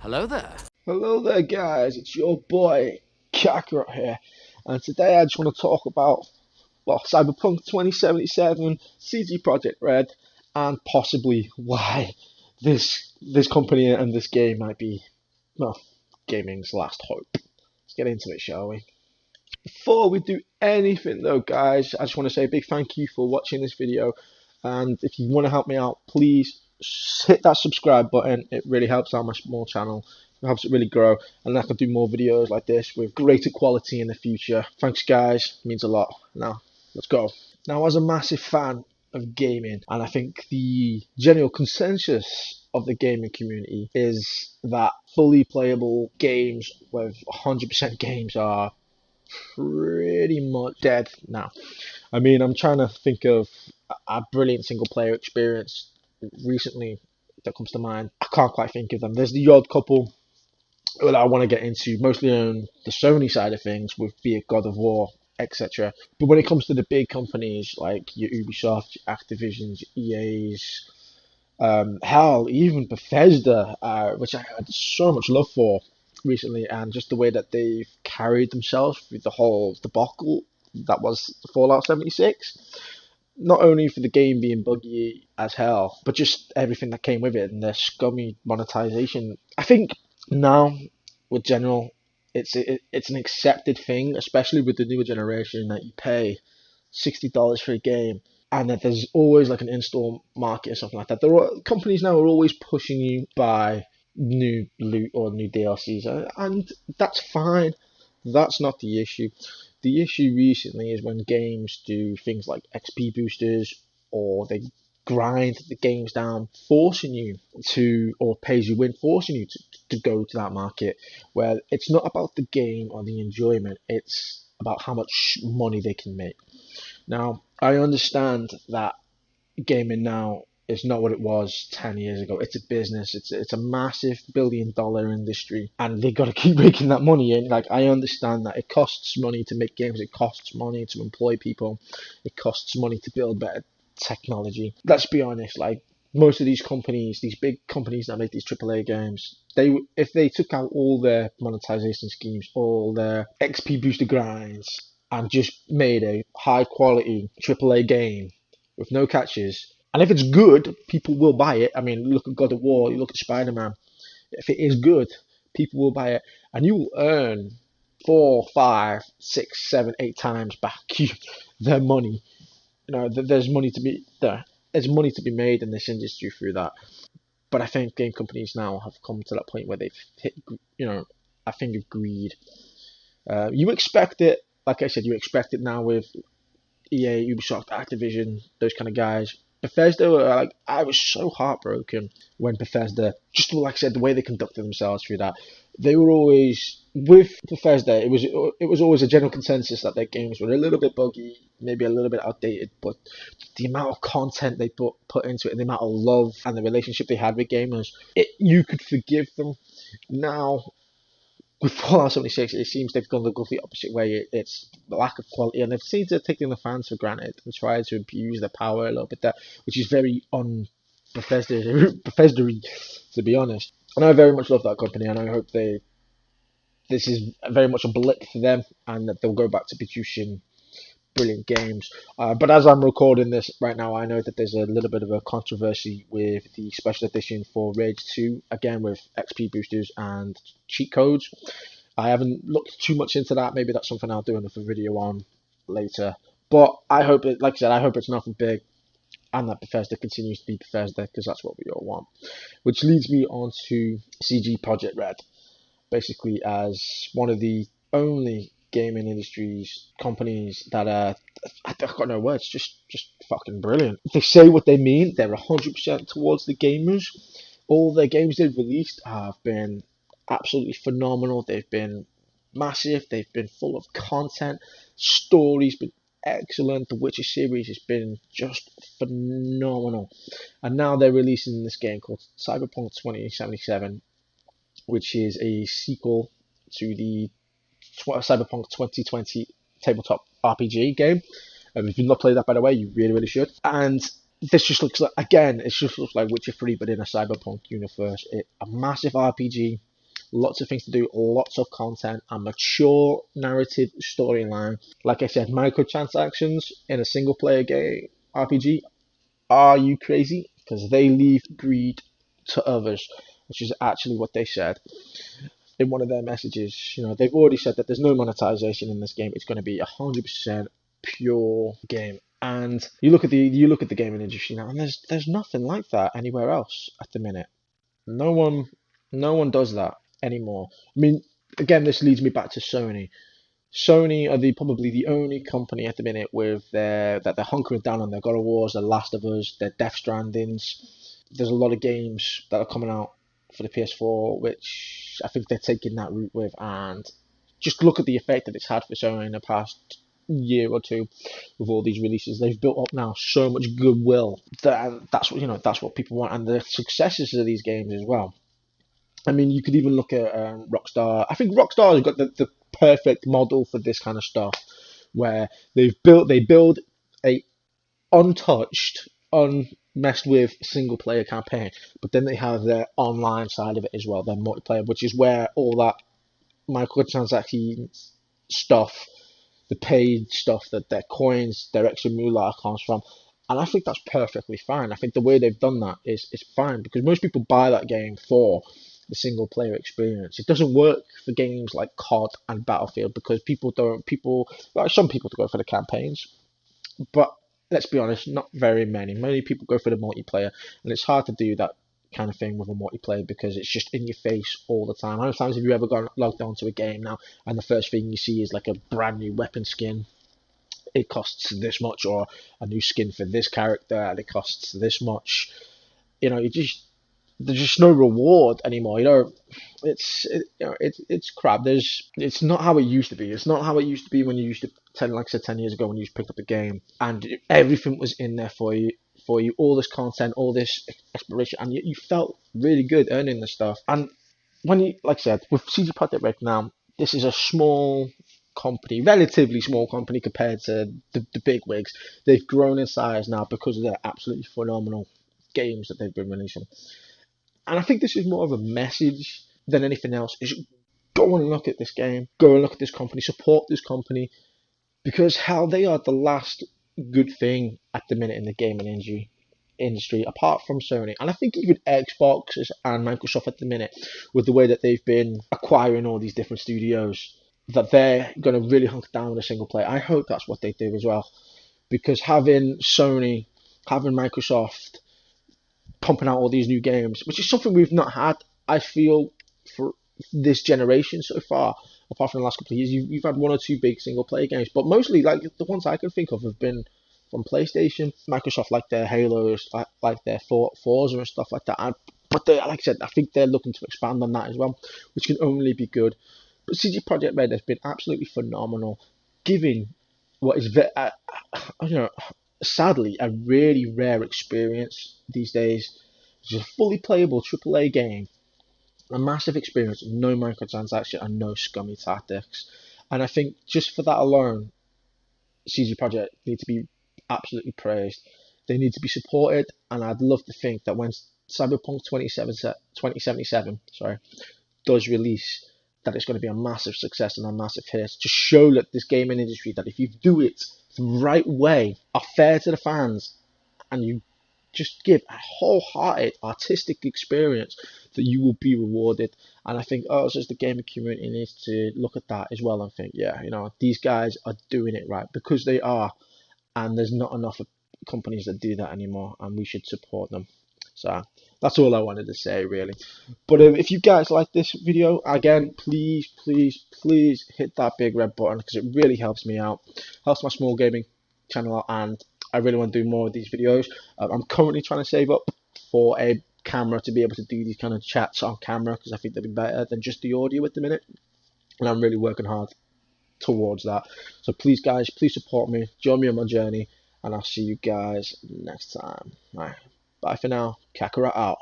Hello there. Hello there guys, it's your boy Kakarot here, and today I just want to talk about, Cyberpunk 2077, CD Pojekt Red, and possibly why this company and this game might be, gaming's last hope. Let's get into it, shall we? Before we do anything though guys, I just want to say a big thank you for watching this video, and if you want to help me out, please hit that subscribe button. It really helps out my small channel. It helps it really grow, and I can do more videos like this with greater quality in the future. Thanks guys, it means a lot. Now let's go. Now, as a massive fan of gaming, and I think the general consensus of the gaming community is that fully playable games with 100% games are pretty much dead now. I mean, I'm trying to think of a brilliant single player experience recently that comes to mind. I can't quite think of them. There's the odd couple that I want to get into, mostly on the Sony side of things, with be it God of War, etc. But when it comes to the big companies like your Ubisoft, your Activisions, your EA's, hell, even Bethesda, which I had so much love for recently, and just the way that they've carried themselves through the whole debacle that was Fallout 76. Not only for the game being buggy as hell, but just everything that came with it and their scummy monetization. I think now, with general, it's an accepted thing, especially with the newer generation, that you pay $60 for a game, and that there's always like an install market or something like that. Companies now are always pushing you to buy new loot or new DLCs, and that's fine. That's not the issue. The issue recently is when games do things like XP boosters, or they grind the games down, forcing you to, or pay as you win, forcing you to go to that market where it's not about the game or the enjoyment, it's about how much money they can make. Now, I understand that gaming now is not what it was 10 years ago. It's a business. It's a massive billion-dollar industry, and they got to keep making that money. And like, I understand that it costs money to make games. It costs money to employ people. It costs money to build better technology. Let's be honest. Like, most of these companies, these big companies that make these AAA games, if they took out all their monetization schemes, all their XP booster grinds, and just made a high-quality AAA game with no catches. And if it's good, people will buy it. I mean, look at God of War, you look at Spider-Man. If it is good, people will buy it. And you will earn 4, 5, 6, 7, 8 times back their money. You know, there's money to be there. There's money to be made in this industry through that. But I think game companies now have come to that point where they've hit, a thing of greed. You expect it, like I said, you expect it now with EA, Ubisoft, Activision, those kind of guys. Bethesda, I was so heartbroken when Bethesda, just like I said, the way they conducted themselves through that. They were always, with Bethesda, it was always a general consensus that their games were a little bit buggy, maybe a little bit outdated, but the amount of content they put into it, and the amount of love and the relationship they had with gamers, you could forgive them. Now, with Fallout 76, it seems they've gone the opposite way. It's the lack of quality, and they've seemed to have taken the fans for granted and tried to abuse their power a little bit there, which is very Bethesda, to be honest. And I very much love that company, and I hope this is very much a blip for them, and that they'll go back to producing brilliant games. But as I'm recording this right now, I know that there's a little bit of a controversy with the special edition for Rage 2, again with XP boosters and cheat codes. I haven't looked too much into that. Maybe that's something I'll do another video on later. But I hope it, like I said, I hope it's nothing big, and that Bethesda continues to be Bethesda, because that's what we all want. Which leads me on to CD Pojekt Red, basically as one of the only gaming industries companies that I've got no words, just fucking brilliant. They say what they mean. They're 100% towards the gamers. All their games they've released have been absolutely phenomenal. They've been massive. They've been full of content. Story's been excellent. The Witcher series has been just phenomenal. And now they're releasing this game called Cyberpunk 2077, which is a sequel to the Cyberpunk 2020 tabletop RPG game. If you've not played that, by the way, you really should. And this just looks like, again, it just looks like Witcher 3, but in a Cyberpunk universe. A massive RPG lots of things to do, lots of content, a mature narrative storyline. Like I said, microtransactions in a single player game RPG. Are you crazy? Because they leave greed to others, which is actually what they said in one of their messages. They've already said that there's no monetization in this game. It's going to be 100% pure game. And you look at the gaming industry now, and there's nothing like that anywhere else at the minute. No one no one does that anymore. I mean, again, this leads me back to Sony. Sony are probably the only company at the minute with that they're hunkering down on their God of Wars, their Last of Us, their Death Strandings. There's a lot of games that are coming out for the PS4, which I think they're taking that route with, and just look at the effect that it's had for Sony in the past year or two with all these releases. They've built up now so much goodwill that's what people want, and the successes of these games as well. I mean, you could even look at Rockstar. I think Rockstar has got the perfect model for this kind of stuff, where they build a untouched, unmessed with single player campaign, but then they have their online side of it as well, their multiplayer, which is where all that microtransaction stuff, the paid stuff, that their coins, their extra moolah comes from. And I think that's perfectly fine. I think the way they've done that is fine, because most people buy that game for the single player experience. It doesn't work for games like COD and Battlefield, because some people go for the campaigns, but let's be honest, not very many. Many people go for the multiplayer, and it's hard to do that kind of thing with a multiplayer because it's just in your face all the time. How many times have you ever gone logged onto a game now, and the first thing you see is like a brand new weapon skin? It costs this much, or a new skin for this character, and it costs this much. There's just no reward anymore. It's crap. It's not how it used to be. It's not how it used to be when you used to 10 years ago, when you just picked up a game and everything was in there for you. All this content, all this exploration, and you felt really good earning the stuff. And when you, like I said, with CD Pojekt Red now, this is a small company, relatively small company compared to the big wigs. They've grown in size now because of their absolutely phenomenal games that they've been releasing. And I think this is more of a message than anything else. Is go and look at this game, go and look at this company, support this company, because how they are the last good thing at the minute in the gaming industry, apart from Sony. And I think even Xbox and Microsoft at the minute, with the way that they've been acquiring all these different studios, that they're going to really hunker down with a single player. I hope that's what they do as well, because having Sony, having Microsoft pumping out all these new games, which is something we've not had, I feel, for this generation so far. Apart from the last couple of years, you've had one or two big single player games, but mostly, like, the ones I can think of have been from PlayStation. Microsoft, like their Halos, like their Forza and stuff like that. But like I said, I think they're looking to expand on that as well, which can only be good. But CD Projekt Red has been absolutely phenomenal, giving what is sadly a really rare experience these days. It's a fully playable AAA game, a massive experience, no microtransaction and no scummy tactics. And I think just for that alone, CD Projekt need to be absolutely praised. They need to be supported, and I'd love to think that when Cyberpunk 2077 does release, that it's going to be a massive success and a massive hit to show that this gaming industry, that if you do it the right way, are fair to the fans, and you just give a wholehearted artistic experience, that you will be rewarded. And I think us as the gaming community needs to look at that as well and think, yeah, these guys are doing it right, because they are, and there's not enough companies that do that anymore, and we should support them. So that's all I wanted to say, really. But if you guys like this video, again, please, please, please hit that big red button, because it really helps me out, helps my small gaming channel out, and I really want to do more of these videos. I'm currently trying to save up for a camera to be able to do these kind of chats on camera, because I think they'd be better than just the audio at the minute, and I'm really working hard towards that. So please, guys, please support me, join me on my journey, and I'll see you guys next time. All right, bye for now. Kakara out.